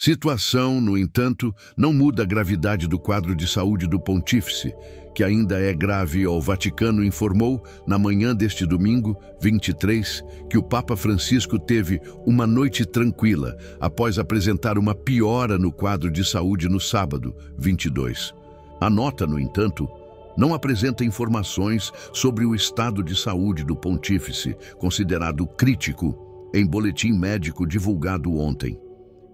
Situação, no entanto, não muda a gravidade do quadro de saúde do pontífice, que ainda é grave. O Vaticano informou, na manhã deste domingo, 23, que o Papa Francisco teve uma noite tranquila após apresentar uma piora no quadro de saúde no sábado, 22. A nota, no entanto, não apresenta informações sobre o estado de saúde do pontífice, considerado crítico, em boletim médico divulgado ontem.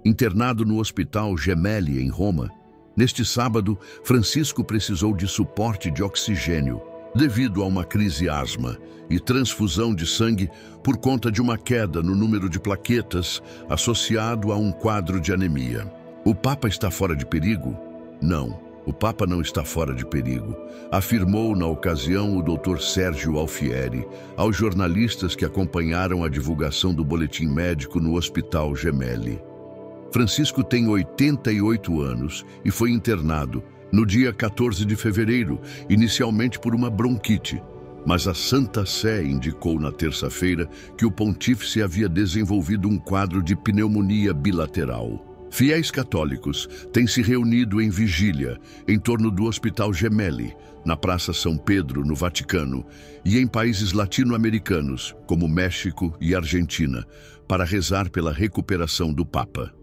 Internado no Hospital Gemelli, em Roma, neste sábado, Francisco precisou de suporte de oxigênio devido a uma crise asma e transfusão de sangue por conta de uma queda no número de plaquetas associado a um quadro de anemia. O Papa está fora de perigo? Não, o Papa não está fora de perigo, afirmou na ocasião o Dr. Sérgio Alfieri aos jornalistas que acompanharam a divulgação do boletim médico no Hospital Gemelli. Francisco tem 88 anos e foi internado no dia 14 de fevereiro, inicialmente por uma bronquite, mas a Santa Sé indicou na terça-feira que o pontífice havia desenvolvido um quadro de pneumonia bilateral. Fiéis católicos têm se reunido em vigília em torno do Hospital Gemelli, na Praça São Pedro, no Vaticano, e em países latino-americanos, como México e Argentina, para rezar pela recuperação do Papa.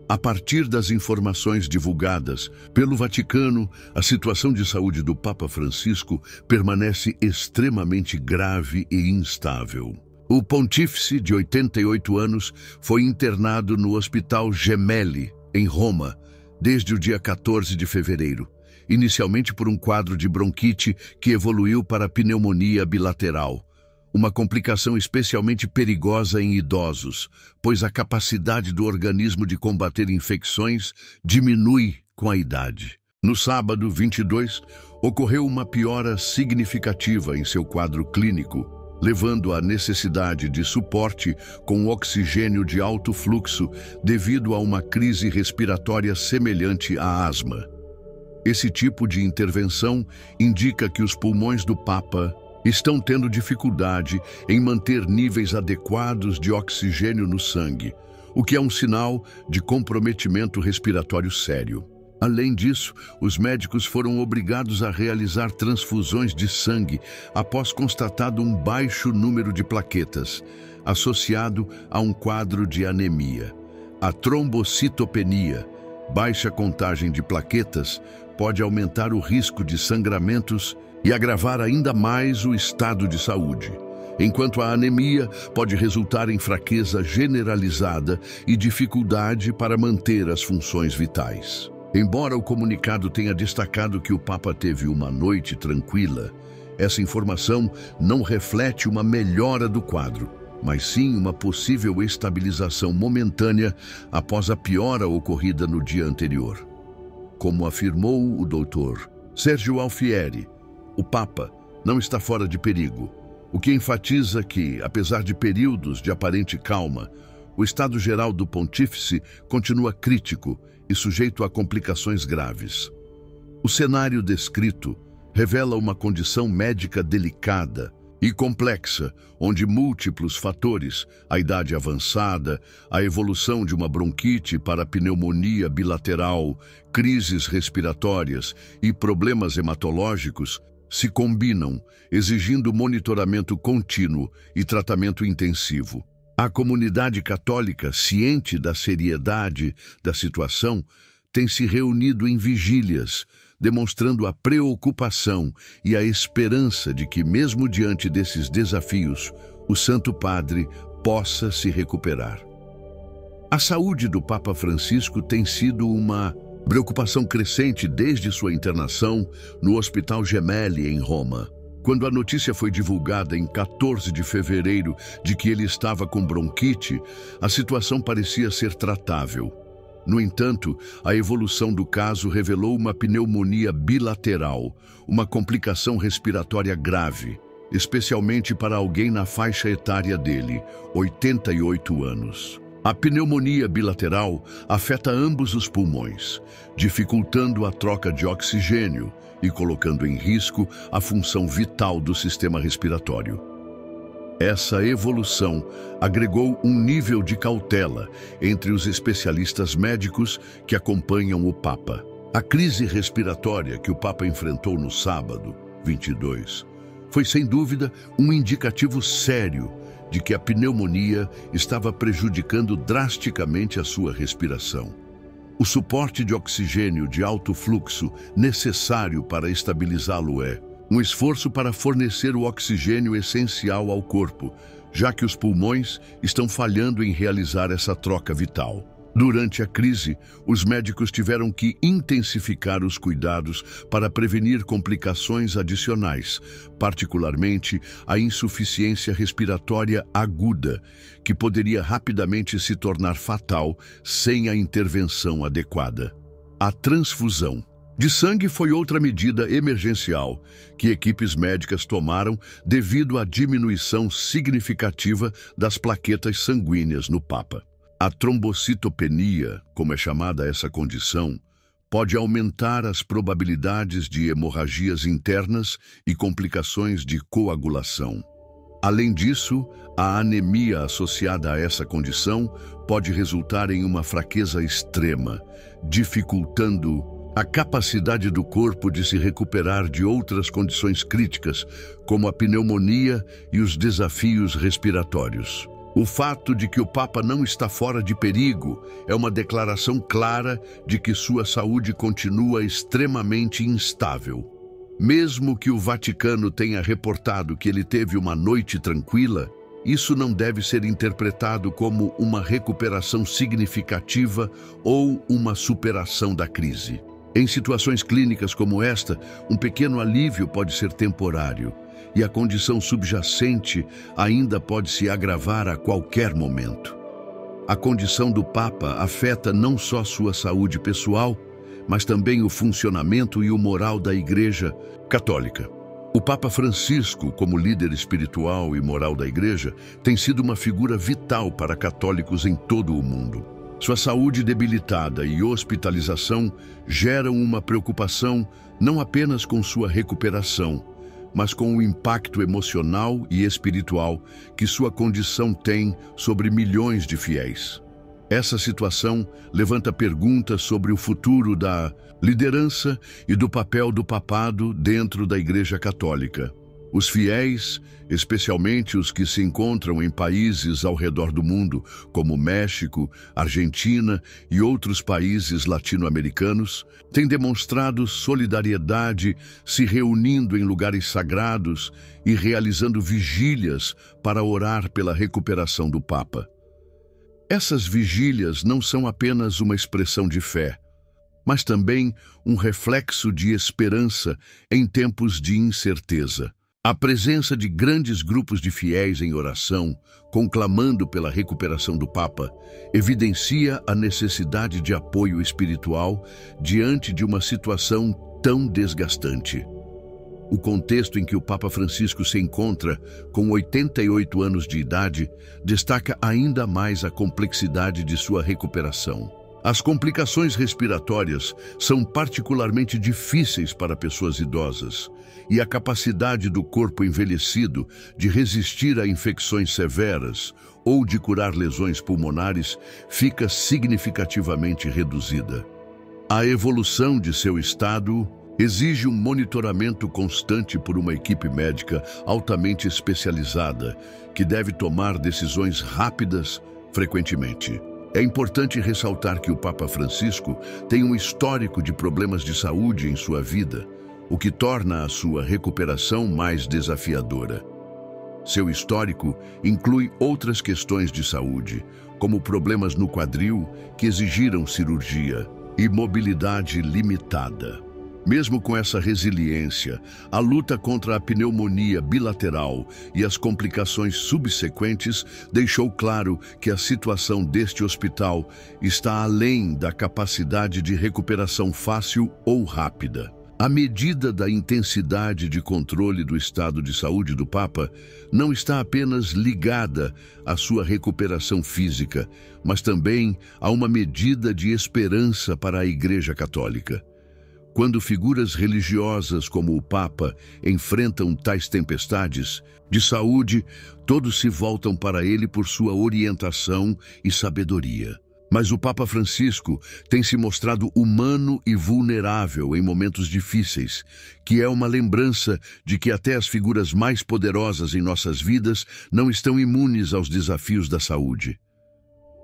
A partir das informações divulgadas pelo Vaticano, a situação de saúde do Papa Francisco permanece extremamente grave e instável. O pontífice, de 88 anos, foi internado no Hospital Gemelli, em Roma, desde o dia 14 de fevereiro, inicialmente por um quadro de bronquite que evoluiu para pneumonia bilateral, uma complicação especialmente perigosa em idosos, pois a capacidade do organismo de combater infecções diminui com a idade. No sábado, 22, ocorreu uma piora significativa em seu quadro clínico, levando à necessidade de suporte com oxigênio de alto fluxo devido a uma crise respiratória semelhante à asma. Esse tipo de intervenção indica que os pulmões do Papa estão tendo dificuldade em manter níveis adequados de oxigênio no sangue, o que é um sinal de comprometimento respiratório sério. Além disso, os médicos foram obrigados a realizar transfusões de sangue após constatado um baixo número de plaquetas, associado a um quadro de anemia. A trombocitopenia, baixa contagem de plaquetas, pode aumentar o risco de sangramentos e agravar ainda mais o estado de saúde, enquanto a anemia pode resultar em fraqueza generalizada e dificuldade para manter as funções vitais. Embora o comunicado tenha destacado que o Papa teve uma noite tranquila, essa informação não reflete uma melhora do quadro, mas sim uma possível estabilização momentânea após a piora ocorrida no dia anterior. Como afirmou o Dr. Sérgio Alfieri, o Papa não está fora de perigo, o que enfatiza que, apesar de períodos de aparente calma, o estado geral do pontífice continua crítico e sujeito a complicações graves. O cenário descrito revela uma condição médica delicada e complexa, onde múltiplos fatores, a idade avançada, a evolução de uma bronquite para pneumonia bilateral, crises respiratórias e problemas hematológicos, se combinam, exigindo monitoramento contínuo e tratamento intensivo. A comunidade católica, ciente da seriedade da situação, tem se reunido em vigílias, demonstrando a preocupação e a esperança de que, mesmo diante desses desafios, o Santo Padre possa se recuperar. A saúde do Papa Francisco tem sido uma preocupação crescente desde sua internação no Hospital Gemelli, em Roma. Quando a notícia foi divulgada em 14 de fevereiro de que ele estava com bronquite, a situação parecia ser tratável. No entanto, a evolução do caso revelou uma pneumonia bilateral, uma complicação respiratória grave, especialmente para alguém na faixa etária dele, 88 anos. A pneumonia bilateral afeta ambos os pulmões, dificultando a troca de oxigênio e colocando em risco a função vital do sistema respiratório. Essa evolução agregou um nível de cautela entre os especialistas médicos que acompanham o Papa. A crise respiratória que o Papa enfrentou no sábado, 22, foi sem dúvida um indicativo sério de que a pneumonia estava prejudicando drasticamente a sua respiração. O suporte de oxigênio de alto fluxo necessário para estabilizá-lo é um esforço para fornecer o oxigênio essencial ao corpo, já que os pulmões estão falhando em realizar essa troca vital. Durante a crise, os médicos tiveram que intensificar os cuidados para prevenir complicações adicionais, particularmente a insuficiência respiratória aguda, que poderia rapidamente se tornar fatal sem a intervenção adequada. A transfusão de sangue foi outra medida emergencial que equipes médicas tomaram devido à diminuição significativa das plaquetas sanguíneas no Papa. A trombocitopenia, como é chamada essa condição, pode aumentar as probabilidades de hemorragias internas e complicações de coagulação. Além disso, a anemia associada a essa condição pode resultar em uma fraqueza extrema, dificultando a capacidade do corpo de se recuperar de outras condições críticas, como a pneumonia e os desafios respiratórios. O fato de que o Papa não está fora de perigo é uma declaração clara de que sua saúde continua extremamente instável. Mesmo que o Vaticano tenha reportado que ele teve uma noite tranquila, isso não deve ser interpretado como uma recuperação significativa ou uma superação da crise. Em situações clínicas como esta, um pequeno alívio pode ser temporário, e a condição subjacente ainda pode se agravar a qualquer momento. A condição do Papa afeta não só sua saúde pessoal, mas também o funcionamento e o moral da Igreja Católica. O Papa Francisco, como líder espiritual e moral da Igreja, tem sido uma figura vital para católicos em todo o mundo. Sua saúde debilitada e hospitalização geram uma preocupação não apenas com sua recuperação, mas com o impacto emocional e espiritual que sua condição tem sobre milhões de fiéis. Essa situação levanta perguntas sobre o futuro da liderança e do papel do papado dentro da Igreja Católica. Os fiéis, especialmente os que se encontram em países ao redor do mundo, como México, Argentina e outros países latino-americanos, têm demonstrado solidariedade, se reunindo em lugares sagrados e realizando vigílias para orar pela recuperação do Papa. Essas vigílias não são apenas uma expressão de fé, mas também um reflexo de esperança em tempos de incerteza. A presença de grandes grupos de fiéis em oração, conclamando pela recuperação do Papa, evidencia a necessidade de apoio espiritual diante de uma situação tão desgastante. O contexto em que o Papa Francisco se encontra, com 88 anos de idade, destaca ainda mais a complexidade de sua recuperação. As complicações respiratórias são particularmente difíceis para pessoas idosas, e a capacidade do corpo envelhecido de resistir a infecções severas ou de curar lesões pulmonares fica significativamente reduzida. A evolução de seu estado exige um monitoramento constante por uma equipe médica altamente especializada, que deve tomar decisões rápidas frequentemente. É importante ressaltar que o Papa Francisco tem um histórico de problemas de saúde em sua vida, o que torna a sua recuperação mais desafiadora. Seu histórico inclui outras questões de saúde, como problemas no quadril que exigiram cirurgia e mobilidade limitada. Mesmo com essa resiliência, a luta contra a pneumonia bilateral e as complicações subsequentes deixou claro que a situação deste hospital está além da capacidade de recuperação fácil ou rápida. A medida da intensidade de controle do estado de saúde do Papa não está apenas ligada à sua recuperação física, mas também a uma medida de esperança para a Igreja Católica. Quando figuras religiosas como o Papa enfrentam tais tempestades de saúde, todos se voltam para ele por sua orientação e sabedoria. Mas o Papa Francisco tem se mostrado humano e vulnerável em momentos difíceis, que é uma lembrança de que até as figuras mais poderosas em nossas vidas não estão imunes aos desafios da saúde.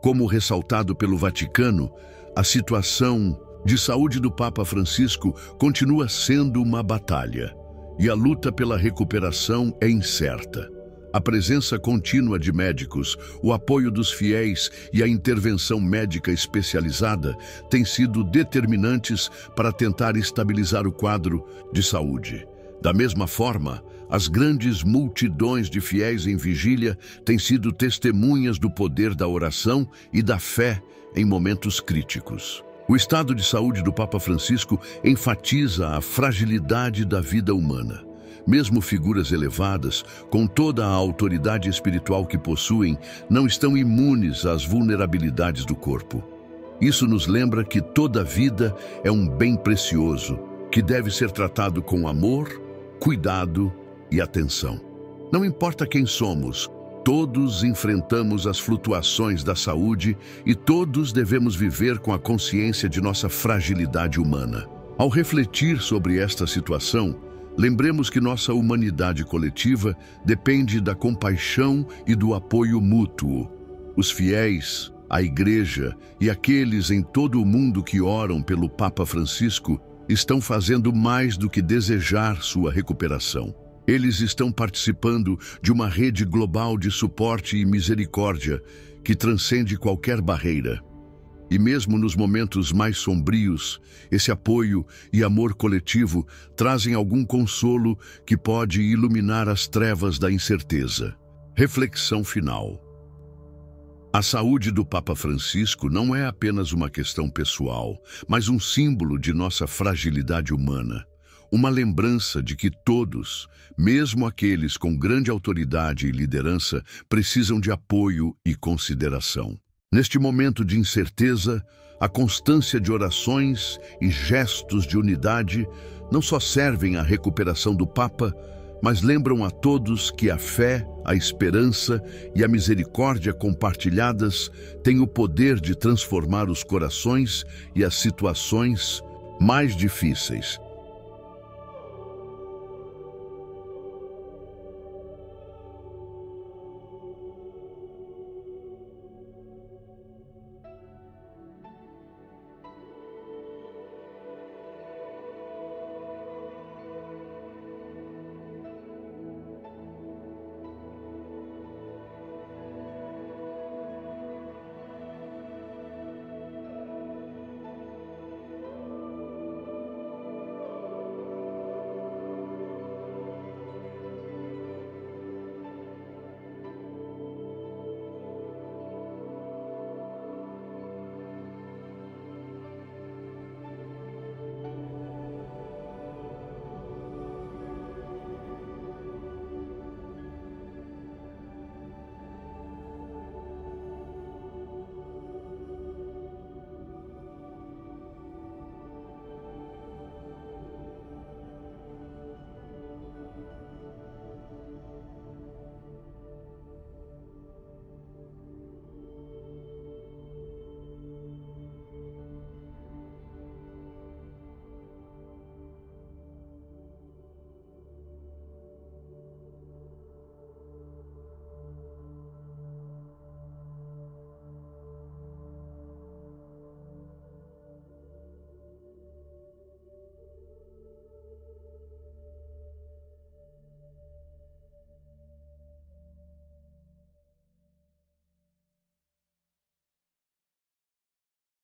Como ressaltado pelo Vaticano, a situação de saúde do Papa Francisco continua sendo uma batalha, e a luta pela recuperação é incerta. A presença contínua de médicos, o apoio dos fiéis e a intervenção médica especializada têm sido determinantes para tentar estabilizar o quadro de saúde. Da mesma forma, as grandes multidões de fiéis em vigília têm sido testemunhas do poder da oração e da fé em momentos críticos. O estado de saúde do Papa Francisco enfatiza a fragilidade da vida humana. Mesmo figuras elevadas, com toda a autoridade espiritual que possuem, não estão imunes às vulnerabilidades do corpo. Isso nos lembra que toda vida é um bem precioso, que deve ser tratado com amor, cuidado e atenção. Não importa quem somos, todos enfrentamos as flutuações da saúde e todos devemos viver com a consciência de nossa fragilidade humana. Ao refletir sobre esta situação, lembremos que nossa humanidade coletiva depende da compaixão e do apoio mútuo. Os fiéis, a Igreja e aqueles em todo o mundo que oram pelo Papa Francisco estão fazendo mais do que desejar sua recuperação. Eles estão participando de uma rede global de suporte e misericórdia que transcende qualquer barreira. E mesmo nos momentos mais sombrios, esse apoio e amor coletivo trazem algum consolo que pode iluminar as trevas da incerteza. Reflexão final. A saúde do Papa Francisco não é apenas uma questão pessoal, mas um símbolo de nossa fragilidade humana. Uma lembrança de que todos, mesmo aqueles com grande autoridade e liderança, precisam de apoio e consideração. Neste momento de incerteza, a constância de orações e gestos de unidade não só servem à recuperação do Papa, mas lembram a todos que a fé, a esperança e a misericórdia compartilhadas têm o poder de transformar os corações e as situações mais difíceis.